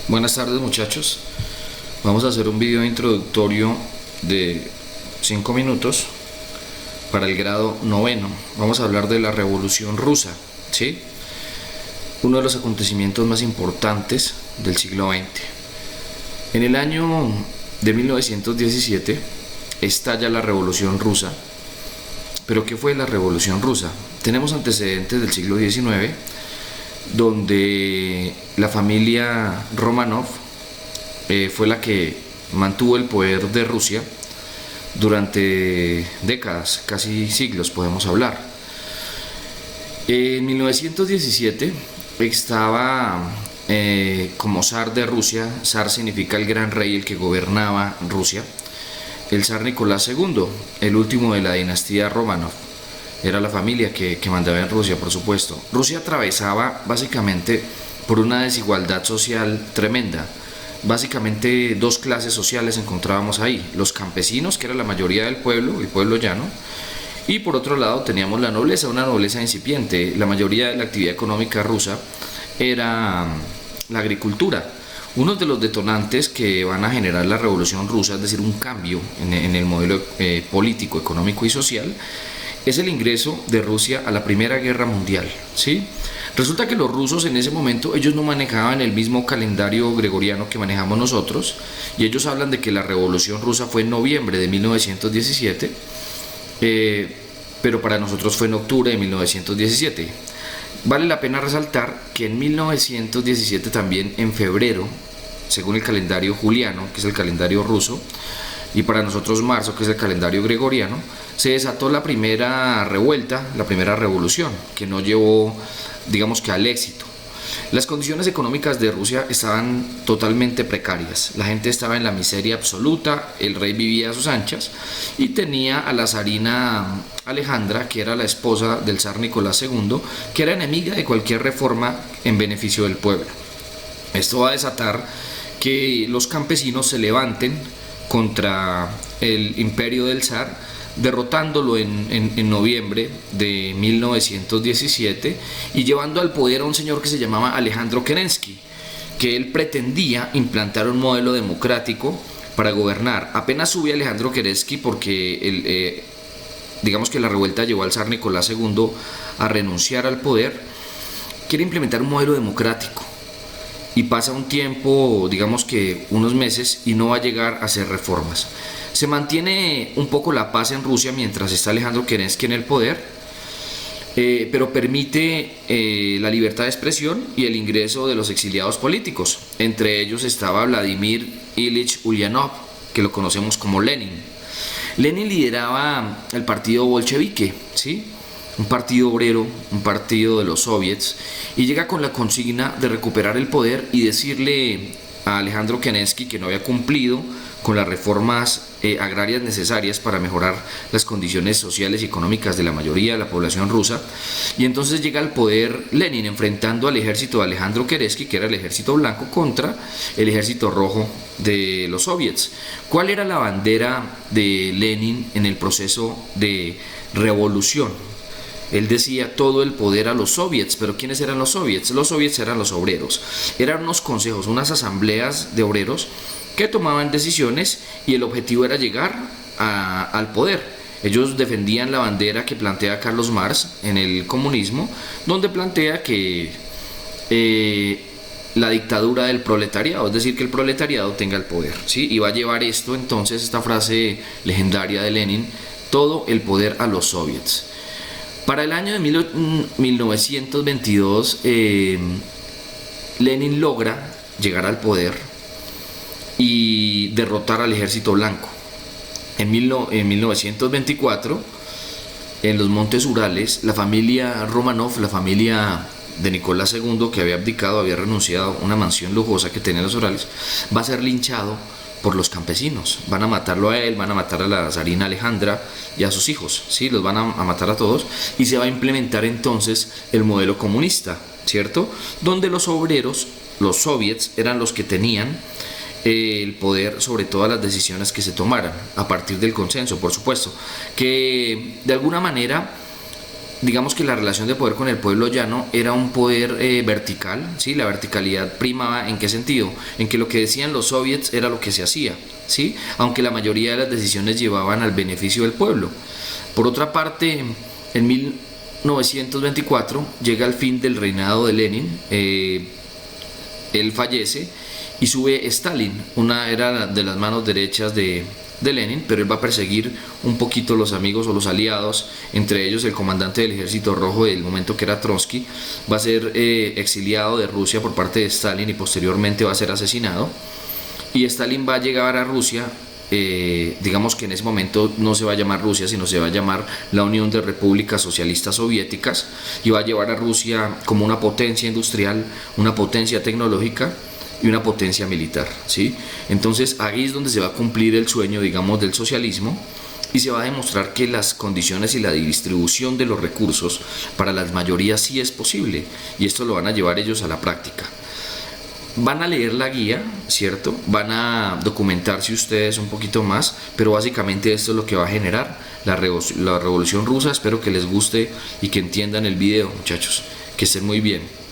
Buenas tardes muchachos, vamos a hacer un video introductorio de 5 minutos para el grado noveno. Vamos a hablar de la Revolución Rusa, ¿sí? Uno de los acontecimientos más importantes del siglo XX. En el año de 1917 estalla la Revolución Rusa. ¿Pero qué fue la Revolución Rusa? Tenemos antecedentes del siglo XIX, donde la familia Romanov fue la que mantuvo el poder de Rusia durante décadas, casi siglos podemos hablar. En 1917 estaba como zar de Rusia. Zar significa el gran rey, el que gobernaba Rusia, el zar Nicolás II, el último de la dinastía Romanov. Era la familia que mandaba en Rusia, por supuesto. Rusia atravesaba básicamente por una desigualdad social tremenda. Básicamente dos clases sociales encontrábamos ahí: los campesinos, que era la mayoría del pueblo, el pueblo llano, y por otro lado teníamos la nobleza, una nobleza incipiente. La mayoría de la actividad económica rusa era la agricultura. Uno de los detonantes que van a generar la Revolución Rusa, es decir, un cambio en el modelo político, económico y social, es el ingreso de Rusia a la Primera Guerra Mundial, ¿sí? Resulta que los rusos en ese momento, ellos no manejaban el mismo calendario gregoriano que manejamos nosotros, y ellos hablan de que la Revolución Rusa fue en noviembre de 1917, pero para nosotros fue en octubre de 1917. Vale la pena resaltar que en 1917 también, en febrero, según el calendario juliano, que es el calendario ruso, y para nosotros marzo, que es el calendario gregoriano, se desató la primera revuelta, la primera revolución, que no llevó, digamos que al éxito. Las condiciones económicas de Rusia estaban totalmente precarias. La gente estaba en la miseria absoluta, el rey vivía a sus anchas y tenía a la zarina Alejandra, que era la esposa del zar Nicolás II, que era enemiga de cualquier reforma en beneficio del pueblo. Esto va a desatar que los campesinos se levanten contra el imperio del zar, derrotándolo en noviembre de 1917 y llevando al poder a un señor que se llamaba Alejandro Kerensky, que él pretendía implantar un modelo democrático para gobernar. Apenas sube Alejandro Kerensky porque digamos que la revuelta llevó al zar Nicolás II a renunciar al poder. Quiere implementar un modelo democrático y pasa un tiempo, digamos que unos meses, y no va a llegar a hacer reformas. Se mantiene un poco la paz en Rusia mientras está Alejandro Kerensky en el poder, pero permite la libertad de expresión y el ingreso de los exiliados políticos. Entre ellos estaba Vladimir Ilich Ulyanov, que lo conocemos como Lenin. Lenin lideraba el partido bolchevique, ¿sí? Un partido obrero, un partido de los soviets, y llega con la consigna de recuperar el poder y decirle a Alejandro Kerensky que no había cumplido con las reformas agrarias necesarias para mejorar las condiciones sociales y económicas de la mayoría de la población rusa. Y entonces llega al poder Lenin, enfrentando al ejército de Alejandro Kerensky, que era el ejército blanco, contra el ejército rojo de los soviets. ¿Cuál era la bandera de Lenin en el proceso de revolución? Él decía todo el poder a los soviets. ¿Pero quiénes eran los soviets? Los soviets eran los obreros. Eran unos consejos, unas asambleas de obreros que tomaban decisiones, y el objetivo era llegar al poder. Ellos defendían la bandera que plantea Carlos Marx en el comunismo, donde plantea que la dictadura del proletariado, es decir, que el proletariado tenga el poder, ¿sí? Y va a llevar esto, entonces, esta frase legendaria de Lenin: todo el poder a los soviets. Para el año de 1922, Lenin logra llegar al poder y derrotar al ejército blanco. En 1924, en los Montes Urales, la familia Romanov, la familia de Nicolás II, que había abdicado, había renunciado a una mansión lujosa que tenía en los Urales, va a ser linchado por los campesinos. Van a matarlo a él, van a matar a la zarina Alejandra y a sus hijos, ¿sí? Los van a matar a todos, y se va a implementar entonces el modelo comunista, ¿cierto? Donde los obreros, los soviets, eran los que tenían el poder sobre todas las decisiones que se tomaran, a partir del consenso, por supuesto, que de alguna manera digamos que la relación de poder con el pueblo llano era un poder vertical, ¿sí? La verticalidad primaba, ¿en qué sentido? En que lo que decían los soviets era lo que se hacía, ¿sí? Aunque la mayoría de las decisiones llevaban al beneficio del pueblo. Por otra parte, en 1924 llega el fin del reinado de Lenin, él fallece y sube Stalin, era de las manos derechas de Lenin, pero él va a perseguir un poquito los amigos o los aliados, entre ellos el comandante del Ejército Rojo del momento, que era Trotsky. Va a ser exiliado de Rusia por parte de Stalin y posteriormente va a ser asesinado. Y Stalin va a llegar a Rusia, digamos que en ese momento no se va a llamar Rusia, sino se va a llamar la Unión de Repúblicas Socialistas Soviéticas, y va a llevar a Rusia como una potencia industrial, una potencia tecnológica y una potencia militar, ¿sí? Entonces ahí es donde se va a cumplir el sueño, digamos, del socialismo, y se va a demostrar que las condiciones y la distribución de los recursos para las mayorías sí es posible, y esto lo van a llevar ellos a la práctica. Van a leer la guía, ¿cierto? Van a documentarse ustedes un poquito más, pero básicamente esto es lo que va a generar la Revolución Rusa. Espero que les guste y que entiendan el video, muchachos. Que estén muy bien.